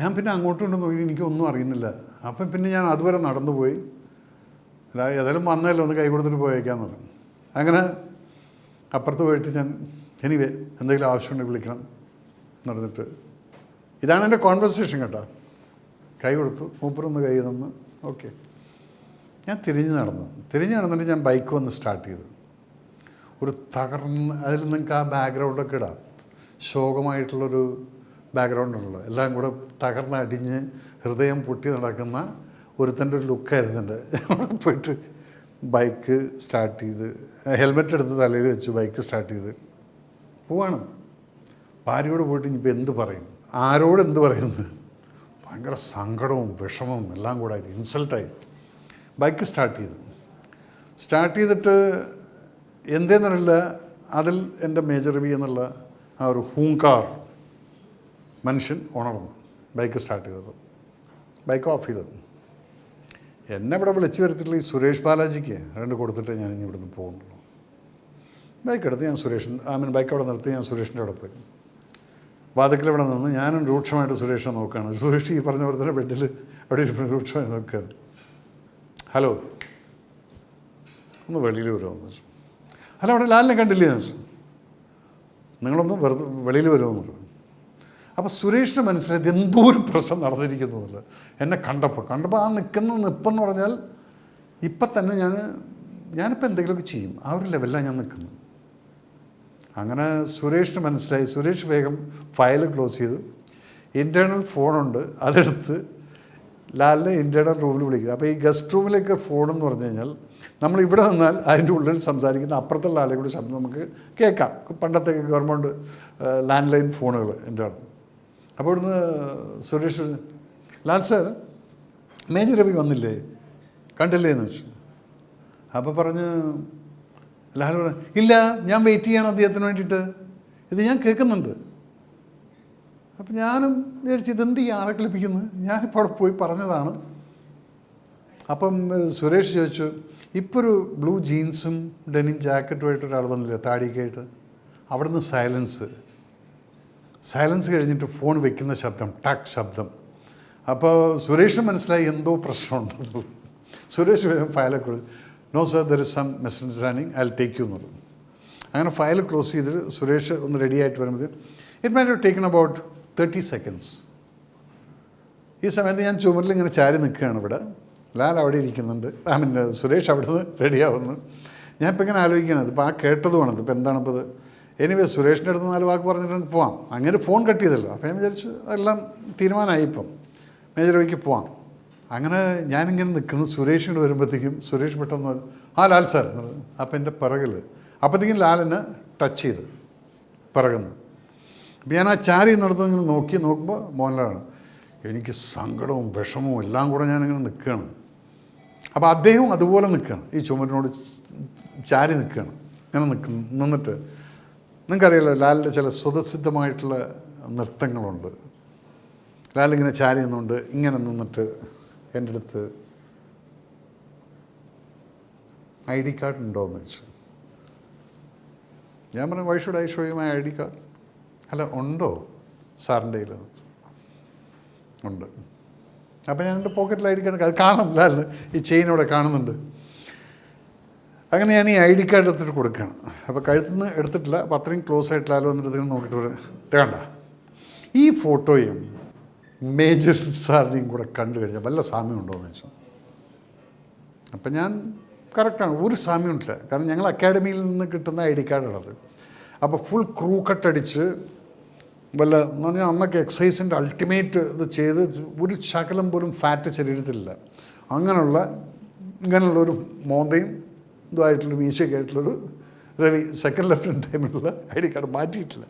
ഞാൻ പിന്നെ അങ്ങോട്ടും കൊണ്ട് നോക്കി, എനിക്കൊന്നും അറിയുന്നില്ല. അപ്പം പിന്നെ ഞാൻ അതുവരെ നടന്നു പോയി. ഏതായാലും വന്നല്ലോ, ഒന്ന് കൈ കൊടുത്തിട്ട് പോയേക്കാന്ന് പറഞ്ഞു. അങ്ങനെ അപ്പുറത്ത് പോയിട്ട് ഞാൻ എനിവേ എന്തെങ്കിലും ആവശ്യമുണ്ടെങ്കിൽ വിളിക്കണം എന്ന് പറഞ്ഞിട്ട്, ഇതാണ് എൻ്റെ കോൺവെർസേഷൻ കേട്ടോ. കൈ കൊടുത്തു, മൂപ്പറൊന്ന് കൈ തന്നു, ഓക്കെ. ഞാൻ തിരിഞ്ഞ് നടന്നിട്ട് ഞാൻ ബൈക്ക് വന്ന് സ്റ്റാർട്ട് ചെയ്തു. ഒരു അതിൽ നിങ്ങൾക്ക് ആ ബാക്ക്ഗ്രൗണ്ടൊക്കെ ഇടാം, ശോകമായിട്ടുള്ളൊരു ബാക്ക്ഗ്രൗണ്ട് ഉണ്ടല്ലോ, എല്ലാം കൂടെ തകർന്നടിഞ്ഞ് ഹൃദയം പൊട്ടി നടക്കുന്ന ഒരുത്തൻ്റെ ഒരു ലുക്കായിരുന്നു എൻ്റെ. അവിടെ പോയിട്ട് ബൈക്ക് സ്റ്റാർട്ട് ചെയ്ത് ഹെൽമെറ്റ് എടുത്ത് തലയിൽ വെച്ച് ബൈക്ക് സ്റ്റാർട്ട് ചെയ്ത് പോവാണ്. ഭാര്യയോട് പോയിട്ട് ഇനിയിപ്പോൾ എന്ത് പറയും, ആരോട് എന്ത് പറയുന്നത്? ഭയങ്കര സങ്കടവും വിഷമവും എല്ലാം കൂടെ ആയിട്ട് ഇൻസൾട്ടായി ബൈക്ക് സ്റ്റാർട്ട് ചെയ്തിട്ട് എന്തേന്നറിയില്ല, അതിൽ എൻ്റെ മേജർ രവി എന്നുള്ള ആ ഒരു ഹൂങ്കാർ മനുഷ്യൻ ഉണർന്നു. ബൈക്ക് സ്റ്റാർട്ട് ചെയ്തത്, ബൈക്ക് ഓഫ് ചെയ്തത്. എന്നെ ഇവിടെ വിളിച്ചു വരുത്തിയിട്ടുള്ള ഈ സുരേഷ് ബാലാജിക്ക് 2 കൊടുത്തിട്ട് ഞാൻ ഇനി ഇവിടുന്ന് പോകുന്നുള്ളൂ. ബൈക്ക് എടുത്ത് ഞാൻ ബൈക്ക് അവിടെ നിർത്തി ഞാൻ സുരേഷിൻ്റെ അവിടെ പോയി. വാതിക്കൽ ഇവിടെ നിന്ന് ഞാനും രൂക്ഷമായിട്ട് സുരേഷിനെ നോക്കുകയാണ്. സുരേഷ് ഈ പറഞ്ഞ പോലെ തന്നെ ബെഡിൽ അവിടെ രൂക്ഷമായി നോക്കുകയാണ്. ഹലോ, ഒന്ന് വെളിയിൽ വരുമോയെന്ന് വെച്ചു. അല്ല, അവിടെ ലാലിനെ കണ്ടില്ലേ എന്ന് വെച്ചു. നിങ്ങളൊന്ന് വെറുതെ വെളിയിൽ വരുമെന്ന് പറഞ്ഞു. അപ്പോൾ സുരേഷിന് മനസ്സിലായത് എന്തോ ഒരു പ്രശ്നം നടന്നിരിക്കുന്നു എന്നുള്ളത്. എന്നെ കണ്ടപ്പോൾ ആ നിൽക്കുന്ന നിപ്പെന്ന് പറഞ്ഞാൽ ഇപ്പം തന്നെ ഞാനിപ്പോൾ എന്തെങ്കിലുമൊക്കെ ചെയ്യും, ആ ഒരു ലെവലിലാണ് ഞാൻ നിൽക്കുന്നത്. അങ്ങനെ സുരേഷിന് മനസ്സിലായി. സുരേഷ് വേഗം ഫയൽ ക്ലോസ് ചെയ്തു. ഇൻറ്റേർണൽ ഫോണുണ്ട്, അതെടുത്ത് ലാലിനെ ഇൻറ്റേർണൽ റൂമിൽ വിളിക്കുക. അപ്പോൾ ഈ ഗസ്റ്റ് റൂമിലേക്ക് ഫോണെന്ന് പറഞ്ഞു കഴിഞ്ഞാൽ നമ്മൾ ഇവിടെ നിന്നാൽ അതിൻ്റെ ഉള്ളിൽ സംസാരിക്കുന്ന അപ്പുറത്തുള്ള ആളെ കൂടി ശബ്ദം നമുക്ക് കേൾക്കാം. പണ്ടത്തെ ഗവൺമെൻറ് ലാൻഡ് ലൈൻ ഫോണുകൾ ഇൻ്റേർണൽ. അപ്പോൾ ഇവിടുന്ന് സുരേഷ്, ലാൽ സാർ മേജർ രവി വന്നില്ലേ, കണ്ടില്ലേ എന്ന് വെച്ചു. അപ്പോൾ പറഞ്ഞ് ലാൽ പറഞ്ഞു, ഇല്ല, ഞാൻ വെയിറ്റ് ചെയ്യണം അദ്ദേഹത്തിന് വേണ്ടിയിട്ട്, ഇത് ഞാൻ കേൾക്കുന്നുണ്ട്. അപ്പം ഞാനും വിചാരിച്ചു ഇതെന്ത് ഈ ആളെ കളിപ്പിക്കുന്നത്, ഞാനിപ്പോൾ അവിടെ പോയി പറഞ്ഞതാണ്. അപ്പം സുരേഷ് ചോദിച്ചു, ഇപ്പോൾ ഒരു ബ്ലൂ ജീൻസും ഡെനിം ജാക്കറ്റുമായിട്ട് ഒരാൾ വന്നില്ലേ താടിയൊക്കെ ആയിട്ട്, അവിടുന്ന് സൈലൻസ് കഴിഞ്ഞിട്ട് ഫോൺ വെക്കുന്ന ശബ്ദം, ടക്ക് ശബ്ദം. അപ്പോൾ സുരേഷിന് മനസ്സിലായി എന്തോ പ്രശ്നമുണ്ടെന്നുള്ളത്. സുരേഷ് ഫയലൊക്കെ കൊടുത്തു. No sir, there is some misunderstanding, I will take you എന്നുള്ളത്. അങ്ങനെ ഫയൽ ക്ലോസ് ചെയ്തിട്ട് സുരേഷ് ഒന്ന് റെഡി ആയിട്ട് വരുമ്പോൾ it might have taken about 30 seconds. ഈ സമയത്ത് ഞാൻ ചുമരിൽ ഇങ്ങനെ ചാരി നിൽക്കുകയാണ്. ഇവിടെ ലാൽ അവിടെ ഇരിക്കുന്നുണ്ട്, സുരേഷ് അവിടെ നിന്ന് റെഡിയാവുന്നു. ഞാനിപ്പോൾ ഇങ്ങനെ ആലോചിക്കുകയാണ്, ഇതിപ്പോൾ ആ കേട്ടതുമാണ്, ഇതിപ്പോൾ എന്താണിപ്പോൾ ഇത്. എനിവേ സുരേഷിൻ്റെ അടുത്ത് 4 വാക്ക് പറഞ്ഞിട്ട് പോവാം. അങ്ങനെ ഫോൺ കട്ട് ചെയ്തല്ലോ. അപ്പോൾ ഞാൻ വിചാരിച്ചു അതെല്ലാം തീരുമാനമായി, ഇപ്പം മേജർ രവിക്ക് പോവാം. അങ്ങനെ ഞാനിങ്ങനെ നിൽക്കുന്നു. സുരേഷ് ഇങ്ങോട്ട് വരുമ്പോഴത്തേക്കും സുരേഷ് പെട്ടെന്ന് ലാൽ സാർ എന്ന് പറഞ്ഞു. അപ്പോൾ എൻ്റെ പിറകിൽ അപ്പോഴത്തേക്കും ലാലിനെ ടച്ച് ചെയ്ത് പിറകുന്നു. അപ്പോൾ ഞാൻ ആ ചാരി നടത്ത് ഇങ്ങനെ നോക്കുമ്പോൾ മോഹൻലാലാണ്. എനിക്ക് സങ്കടവും വിഷമവും എല്ലാം കൂടെ ഞാനിങ്ങനെ നിൽക്കുകയാണ്. അപ്പോൾ അദ്ദേഹവും അതുപോലെ നിൽക്കുകയാണ്, ഈ ചുമരിനോട് ചാരി നിൽക്കുകയാണ്. ഇങ്ങനെ നിന്നിട്ട് നിങ്ങൾക്കറിയാലോ ലാലിൻ്റെ ചില സ്വതസിദ്ധമായിട്ടുള്ള നൃത്തങ്ങളുണ്ട്. ലാലിങ്ങനെ ചാരി നിന്നുകൊണ്ട് ഇങ്ങനെ നിന്നിട്ട് എൻ്റെ അടുത്ത് ID കാർഡ് ഉണ്ടോ എന്ന് ചോദിച്ചു. ഞാൻ പറഞ്ഞു, Y should I show you my ID card? അല്ല, ഉണ്ടോ സാറിൻ്റെ കയ്യിൽ? ഉണ്ട്. അപ്പോൾ ഞാൻ എൻ്റെ പോക്കറ്റിൽ ID കാർഡ്, അത് കാണുന്നില്ല, ഈ ചെയിനോടെ കാണുന്നുണ്ട്. അങ്ങനെ ഞാൻ ഈ ID കാർഡ് എടുത്തിട്ട് കൊടുക്കുകയാണ്. അപ്പോൾ കഴുത്തുനിന്ന് എടുത്തിട്ടില്ല, അപ്പോൾ അത്രയും ക്ലോസ് ആയിട്ടില്ലല്ലോ എന്നിട്ട് നോക്കിയിട്ട് കണ്ട ഈ ഫോട്ടോയും മേജർ സാറിനെയും കൂടെ കണ്ടു കഴിഞ്ഞാൽ വല്ല സാമ്യം ഉണ്ടോ എന്ന് വെച്ചാൽ. അപ്പം ഞാൻ കറക്റ്റാണ്, ഒരു സാമ്യമില്ല. കാരണം ഞങ്ങൾ അക്കാഡമിയിൽ നിന്ന് കിട്ടുന്ന ID കാർഡാണത്. അപ്പോൾ ഫുൾ ക്രൂ കട്ടടിച്ച് വല്ല എന്ന് പറഞ്ഞാൽ അന്നൊക്കെ എക്സസൈസിൻ്റെ അൾട്ടിമേറ്റ് ഇത് ചെയ്ത് ഒരു ശകലം പോലും ഫാറ്റ് ശരീരത്തിലില്ല. ഇങ്ങനെയുള്ളൊരു മോന്തയും ഇതുമായിട്ടുള്ള മീശയൊക്കെ ആയിട്ടുള്ളൊരു രവി സെക്കൻഡ് ലെഫ്റ്റനൻ്റ് ടൈമിലുള്ള ID കാർഡ് മാറ്റിയിട്ടില്ല.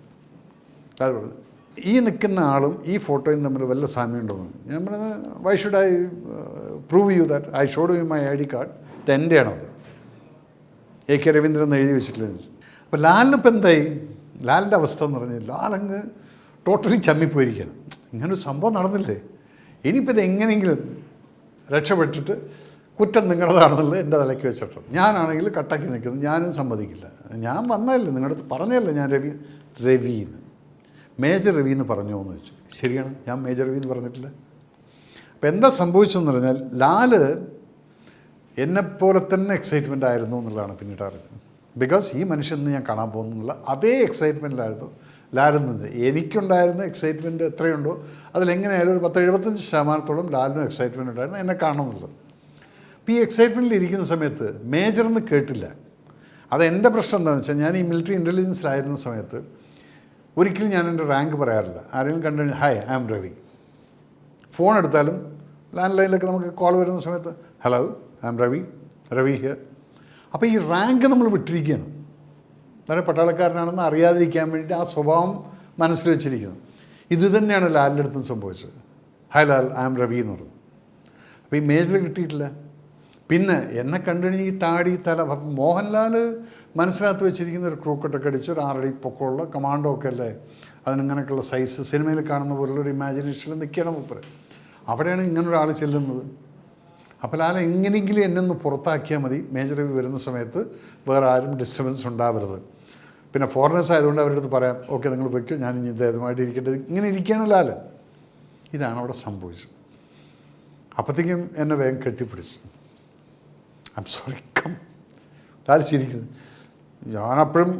ഈ നിൽക്കുന്ന ആളും ഈ ഫോട്ടോയും തമ്മിൽ വല്ല സാമ്യം ഉണ്ടോ? ഞാൻ പറഞ്ഞത്, why should I prove you that I showed you my ID card? ഇത് എൻ്റെയാണത്, AK രവീന്ദ്രൻ എന്ന് എഴുതി വെച്ചിട്ടില്ല. അപ്പോൾ ലാലിനിപ്പോൾ എന്തായി? ലാലിൻ്റെ അവസ്ഥ എന്ന് പറഞ്ഞാൽ ലാലങ്ങ് ടോട്ടലി ചമ്മിപ്പോയിരിക്കുകയാണ്. ഇങ്ങനൊരു സംഭവം നടന്നില്ലേ, ഇനിയിപ്പോൾ ഇത് എങ്ങനെയെങ്കിലും രക്ഷപ്പെട്ടിട്ട് കുറ്റം നിങ്ങളുടേതാണെന്നുള്ളത് എൻ്റെ തലയ്ക്ക് വെച്ചിട്ടുണ്ട്. ഞാനാണെങ്കിൽ കട്ടാക്കി നിൽക്കുന്നത്, ഞാനും സമ്മതിക്കില്ല. ഞാൻ വന്നതല്ലേ, നിങ്ങളുടെ പറഞ്ഞതല്ലേ ഞാൻ രവിന്ന് മേജർ രവി എന്ന് പറഞ്ഞോ എന്ന് വെച്ചു. ശരിയാണ്, ഞാൻ മേജർ രവി എന്ന് പറഞ്ഞിട്ടില്ല. അപ്പം എന്താ സംഭവിച്ചതെന്ന് പറഞ്ഞാൽ ലാല് എന്നെപ്പോലെ തന്നെ എക്സൈറ്റ്മെൻ്റ് ആയിരുന്നു എന്നുള്ളതാണ് പിന്നീട് അറിഞ്ഞത്. ബിക്കോസ് ഈ മനുഷ്യന് ഞാൻ കാണാൻ പോകുന്നുള്ള അതേ എക്സൈറ്റ്മെൻറ്റിലായിരുന്നു ലാലിൽ നിന്ന്. എനിക്കുണ്ടായിരുന്ന എക്സൈറ്റ്മെൻറ്റ് എത്രയുണ്ടോ അതിലെങ്ങനെയായാലും ഒരു 70-75% ലാലിനും എക്സൈറ്റ്മെൻറ്റ് ഉണ്ടായിരുന്നു എന്നെ കാണണമെന്നുള്ളത്. അപ്പോൾ ഈ എക്സൈറ്റ്മെൻറ്റിൽ ഇരിക്കുന്ന സമയത്ത് മേജറെന്ന് കേട്ടില്ല. അത് എൻ്റെ പ്രശ്നം എന്താണെന്ന് വെച്ചാൽ, ഞാൻ ഈ മിലിറ്ററി ഇൻ്റലിജൻസിലായിരുന്ന സമയത്ത് ഒരിക്കലും ഞാൻ എൻ്റെ റാങ്ക് പറയാറില്ല. ആരെങ്കിലും കണ്ടു കഴിഞ്ഞാൽ hi I am Ravi. Phone എടുത്താലും ലാൻഡ് ലൈനിലൊക്കെ നമുക്ക് കോൾ വരുന്ന സമയത്ത് hello I am Ravi here. അപ്പോൾ ഈ റാങ്ക് നമ്മൾ വിട്ടിരിക്കുകയാണ്. അതായത് പട്ടാളക്കാരനാണെന്ന് അറിയാതിരിക്കാൻ വേണ്ടി ആ സ്വഭാവം മനസ്സിൽ വെച്ചിരിക്കുന്നു. ഇത് തന്നെയാണ് ലാലിൻ്റെ അടുത്തും സംഭവിച്ചത്. Hi Lal, I am Ravi എന്ന് പറഞ്ഞു. അപ്പോൾ ഈ മേജർ കിട്ടിയിട്ടില്ല. പിന്നെ എന്നെ കണ്ടുകഴിഞ്ഞ് ഈ താടി തല, മോഹൻലാൽ മനസ്സിനകത്ത് വെച്ചിരിക്കുന്ന ഒരു ക്രൂക്കട്ടൊക്കെ അടിച്ച് ഒരു 6 അടി പൊക്കമുള്ള കമാൻഡോ ഒക്കെ അല്ലേ, അതിനിങ്ങനെയൊക്കെയുള്ള സൈസ് സിനിമയിൽ കാണുന്ന പോലുള്ള ഒരു ഇമാജിനേഷനിൽ നിൽക്കണം മൂപ്പര്. അവിടെയാണ് ഇങ്ങനൊരാൾ ചെല്ലുന്നത്. അപ്പോൾ ലാൽ എങ്ങനെയെങ്കിലും എന്നെ ഒന്ന് പുറത്താക്കിയാൽ മതി, മേജർ രവി വരുന്ന സമയത്ത് വേറെ ആരും ഡിസ്റ്റർബൻസ് ഉണ്ടാവരുത്. പിന്നെ ഫോറിനേഴ്സ് ആയതുകൊണ്ട് അവരുടെ അടുത്ത് പറയാം, ഓക്കെ നിങ്ങൾ വയ്ക്കും, ഞാൻ ഇനി ഇദ്ദേഹമായിട്ട് ഇരിക്കേണ്ടത്. ഇങ്ങനെ ഇരിക്കുകയാണ് ലാൽ. ഇതാണ് അവിടെ സംഭവിച്ചത്. അപ്പോഴത്തേക്കും എന്നെ വേഗം കെട്ടിപ്പിടിച്ചു. I am sorry come. Lal ചിരിക്കുന്നത്. ഞാനപ്പോഴും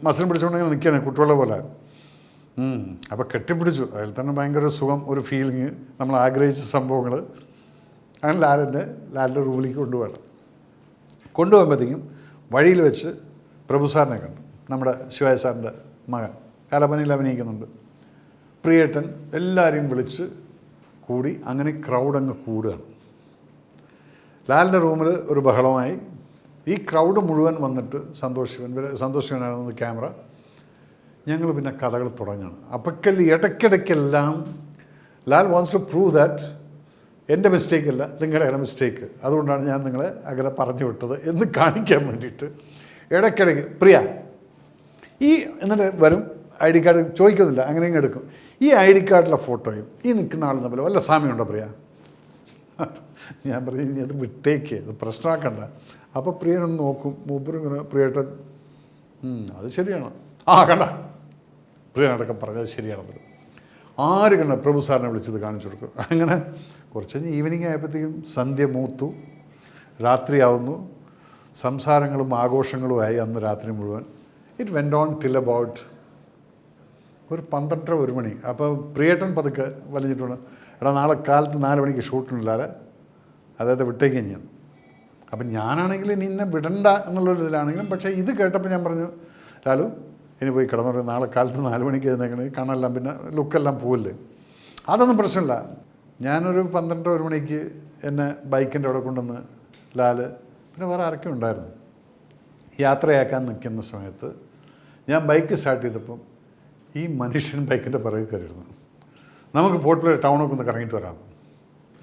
മസിലും പിടിച്ചുകൊണ്ടിങ്ങനെ നിൽക്കുകയാണ് കുട്ടികളെ പോലെ. അപ്പോൾ കെട്ടിപ്പിടിച്ചു. അതിൽ തന്നെ ഭയങ്കര സുഖം, ഒരു ഫീലിങ്, നമ്മൾ ആഗ്രഹിച്ച സംഭവങ്ങൾ. അങ്ങനെ ലാലിൻ്റെ റൂമിലേക്ക് കൊണ്ടുപോകുമ്പോഴത്തേക്കും വഴിയിൽ വെച്ച് പ്രഭു സാറിനെ കണ്ടു. നമ്മുടെ ശിവാജി സാറിൻ്റെ മകൻ കലപനിയിൽ അഭിനയിക്കുന്നുണ്ട്. പ്രിയേട്ടൻ എല്ലാവരെയും വിളിച്ച് കൂടി. അങ്ങനെ ക്രൗഡ് അങ്ങ് കൂടുകയാണ്. ലാലിൻ്റെ റൂമിൽ ഒരു ബഹളമായി. ഈ ക്രൗഡ് മുഴുവൻ വന്നിട്ട് സന്തോഷിവനാണെന്ന് ക്യാമറ. ഞങ്ങൾ പിന്നെ കഥകൾ തുടങ്ങുകയാണ്. അപ്പോഴേക്കല്ല ഇടയ്ക്കിടയ്ക്കെല്ലാം Lal wants to prove that എൻ്റെ മിസ്റ്റേക്ക് അല്ല, നിങ്ങളുടെയാണ് മിസ്റ്റേക്ക്, അതുകൊണ്ടാണ് ഞാൻ നിങ്ങളെ അങ്ങനെ പറഞ്ഞു വിട്ടത് എന്ന് കാണിക്കാൻ വേണ്ടിയിട്ട് ഇടയ്ക്കിടയ്ക്ക് പ്രിയ ഈ എന്നിട്ട് വരും. ഐ ഡി കാർഡ് ചോദിക്കുന്നില്ല, അങ്ങനെ എടുക്കും. ഈ ഐ ഡി കാർഡിലെ ഫോട്ടോയും ഈ നിൽക്കുന്ന ആൾ തമ്മിൽ വല്ല സാമ്യമുണ്ടോ പ്രിയ? ഞാൻ പറഞ്ഞു ഇനി അത് വിട്ടേക്ക്, അത് പ്രശ്നമാക്കണ്ട. അപ്പോൾ പ്രിയനൊന്ന് നോക്കും. മൂപ്പരും ഇങ്ങനെ പ്രിയേട്ടൻ അത് ശരിയാണ്, കണ്ട പ്രിയനടക്കം പറഞ്ഞത് ശരിയാണെന്ന്. ആര് കണ്ട പ്രഭു സാറിനെ വിളിച്ചത് കാണിച്ചു കൊടുക്കും. അങ്ങനെ കുറച്ച് കഴിഞ്ഞ് ഈവനിങ് ആയപ്പോഴത്തേക്കും സന്ധ്യ മൂത്തു, രാത്രിയാവുന്നു. സംസാരങ്ങളും ആഘോഷങ്ങളുമായി അന്ന് രാത്രി മുഴുവൻ. It went on till about ഒരു 12-1 മണി. അപ്പോൾ പ്രിയേട്ടൻ പതുക്കെ വലിഞ്ഞിട്ടുണ്ട്, എടാ നാളെ കാലത്ത് 4 മണിക്ക് ഷൂട്ടിനില്ലാതെ അതായത് വിട്ടേക്കും ഞാൻ. അപ്പം ഞാനാണെങ്കിൽ നിന്നെ വിടണ്ട എന്നുള്ളൊരു ഇതിലാണെങ്കിലും, പക്ഷേ ഇത് കേട്ടപ്പോൾ ഞാൻ പറഞ്ഞു, ലാലു ഇനി പോയി കിടന്നു, നാളെ കാലത്ത് 4 മണിക്ക് എഴുന്നേക്കണേ, കണ്ണെല്ലാം പിന്നെ ലുക്കെല്ലാം പോവില്ലേ. അതൊന്നും പ്രശ്നമില്ല. ഞാനൊരു 12-1 മണിക്ക് എന്നെ ബൈക്കിൻ്റെ അവിടെ കൊണ്ടുവന്ന് ലാൽ പിന്നെ വേറെ ആരൊക്കെ ഉണ്ടായിരുന്നു യാത്രയാക്കാൻ നിൽക്കുന്ന സമയത്ത് ഞാൻ ബൈക്ക് സ്റ്റാർട്ട് ചെയ്തപ്പം ഈ മനുഷ്യൻ ബൈക്കിൻ്റെ പിറകിൽ കയറിയിരുന്നു. നമുക്ക് പോർട്ട് ബ്ലെയർ ടൗണൊക്കെ ഒന്ന് കറങ്ങിയിട്ട് വരാം.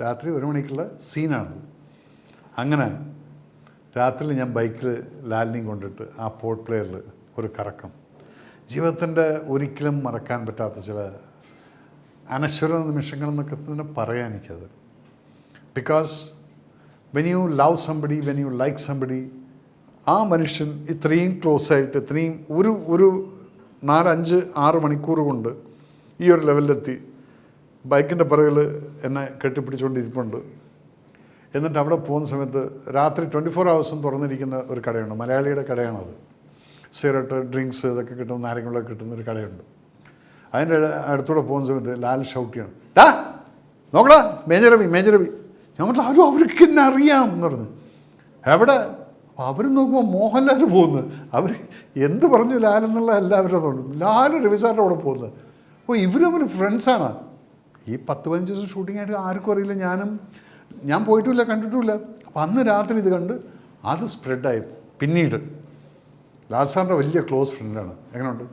രാത്രി 1 മണിക്കുള്ള സീനാണ്. അങ്ങനെ രാത്രി ഞാൻ ബൈക്കിൽ ലാലിനെയും കൊണ്ടിട്ട് ആ പോർട്ട് ബ്ലെയറിൽ ഒരു കറക്കം. ജീവിതത്തിൻ്റെ ഒരിക്കലും മറക്കാൻ പറ്റാത്ത ചില അനശ്വര നിമിഷങ്ങളെന്നൊക്കെ തന്നെ പറയാൻ എനിക്കത്. Because when you love somebody, when you like somebody, ആ മനുഷ്യൻ ഇത്രയും ക്ലോസ് ആയിട്ട് ഇത്രയും ഒരു 4-5-6 മണിക്കൂർ കൊണ്ട് ഈ ഒരു ലെവലിലെത്തി. ബൈക്കിൻ്റെ പിറകിൽ എന്നെ കെട്ടിപ്പിടിച്ചുകൊണ്ടിരിപ്പുണ്ട്. എന്നിട്ട് അവിടെ പോകുന്ന സമയത്ത് രാത്രി 24 hours തുറന്നിരിക്കുന്ന ഒരു കടയുണ്ട്, മലയാളിയുടെ കടയാണത്. സിഗരറ്റ്, ഡ്രിങ്ക്സ് ഇതൊക്കെ കിട്ടുന്ന, നാരങ്ങളൊക്കെ കിട്ടുന്ന ഒരു കടയുണ്ട്. അതിൻ്റെ അടുത്തൂടെ പോകുന്ന സമയത്ത് ലാൽ ഷൗട്ട് ചെയ്യണം, നോക്കടാ മേജർ രവി. ഞാൻ പറഞ്ഞു ആരും അവർക്ക് എന്നെ അറിയാം എന്ന് പറഞ്ഞു. എവിടെ? അവർ നോക്കുമ്പോൾ മോഹൻലാൽ പോകുന്നത്. അവർ എന്ത് പറഞ്ഞു ലാലെന്നുള്ള എല്ലാവരും തോന്നുന്നു. ലാൽ രവി സാറിൻ്റെ കൂടെ പോകുന്നത്. അപ്പോൾ ഇവർ തമ്മിൽ ഫ്രണ്ട്സാണ്. ഈ 10-15 ദിവസം ഷൂട്ടിംഗ് ആയിട്ട് ആർക്കും അറിയില്ല. ഞാൻ പോയിട്ടുമില്ല, കണ്ടിട്ടുമില്ല. അപ്പം അന്ന് രാത്രി ഇത് കണ്ട് അത് സ്പ്രെഡായി. പിന്നീട് ലാൽ സാറിൻ്റെ വലിയ ക്ലോസ് ഫ്രണ്ടാണ്. എങ്ങനെയുണ്ട്?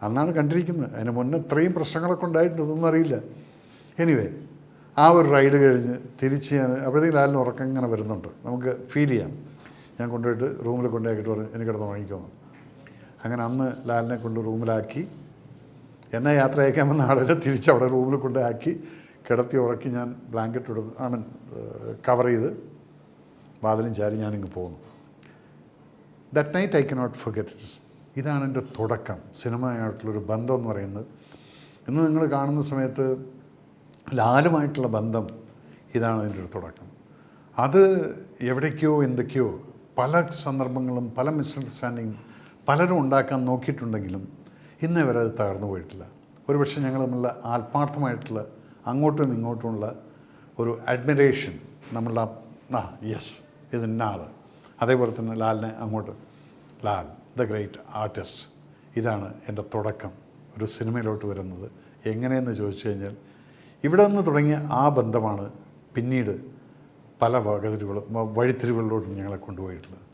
അന്നാണ് കണ്ടിരിക്കുന്നത്. അതിന് മുന്നേ ഇത്രയും പ്രശ്നങ്ങളൊക്കെ ഉണ്ടായിട്ടുണ്ട്, ഇതൊന്നും അറിയില്ല. എനിവേ ആ ഒരു റൈഡ് കഴിഞ്ഞ് തിരിച്ച് ഞാൻ അപ്പോഴത്തേക്കും ലാലിന് ഉറക്കം ഇങ്ങനെ വരുന്നുണ്ട്, നമുക്ക് ഫീൽ ചെയ്യാം. ഞാൻ കൊണ്ടുപോയിട്ട് റൂമിൽ കൊണ്ടുപോയിട്ട് പറഞ്ഞു എനിക്ക് കിടന്ന് ഉറങ്ങിക്കോന്നു. അങ്ങനെ അന്ന് ലാലിനെ കൊണ്ട് റൂമിലാക്കി, എന്നെ യാത്ര അയക്കാൻ വന്ന ആളിനെ തിരിച്ച് അവിടെ റൂമിൽ കൊണ്ടാക്കി കിടത്തി ഉറക്കി. ഞാൻ ബ്ലാങ്കറ്റ് എടുത്ത് കവർ ചെയ്ത് വാതിലും ചാരി ഞാനിങ്ങ് പോകുന്നു. That night I cannot forget it. ഇതാണ് എൻ്റെ തുടക്കം, സിനിമയായിട്ടുള്ളൊരു ബന്ധം എന്ന് പറയുന്നത്. ഇന്ന് നിങ്ങൾ കാണുന്ന സമയത്ത് ലാലുമായിട്ടുള്ള ബന്ധം ഇതാണ് അതിൻ്റെ ഒരു തുടക്കം. അത് എവിടേക്കോ എന്തൊക്കെയോ പല സന്ദർഭങ്ങളും പല മിസ്അണ്ടർസ്റ്റാൻഡിങ് പലരും ഉണ്ടാക്കാൻ നോക്കിയിട്ടുണ്ടെങ്കിലും ഇന്നേ വരെ അത് തകർന്നു പോയിട്ടില്ല. ഒരുപക്ഷെ ഞങ്ങൾ തമ്മിലുള്ള ആത്മാർത്ഥമായിട്ടുള്ള അങ്ങോട്ടും ഇങ്ങോട്ടുമുള്ള ഒരു അഡ്മിറേഷൻ, നമ്മളുടെ യെസ് ഇതിന്ന ആൾ. അതേപോലെ തന്നെ ലാലിനെ അങ്ങോട്ട്, ലാൽ ദ ഗ്രേറ്റ് ആർട്ടിസ്റ്റ്. ഇതാണ് എൻ്റെ തുടക്കം ഒരു സിനിമയിലോട്ട് വരുന്നത്. എങ്ങനെയെന്ന് ചോദിച്ചു കഴിഞ്ഞാൽ ഇവിടെ നിന്ന് തുടങ്ങിയ ആ ബന്ധമാണ് പിന്നീട് പല വഴിത്തിരിവുകളിലോട്ടും ഞങ്ങളെ കൊണ്ടുപോയിട്ടുള്ളത്.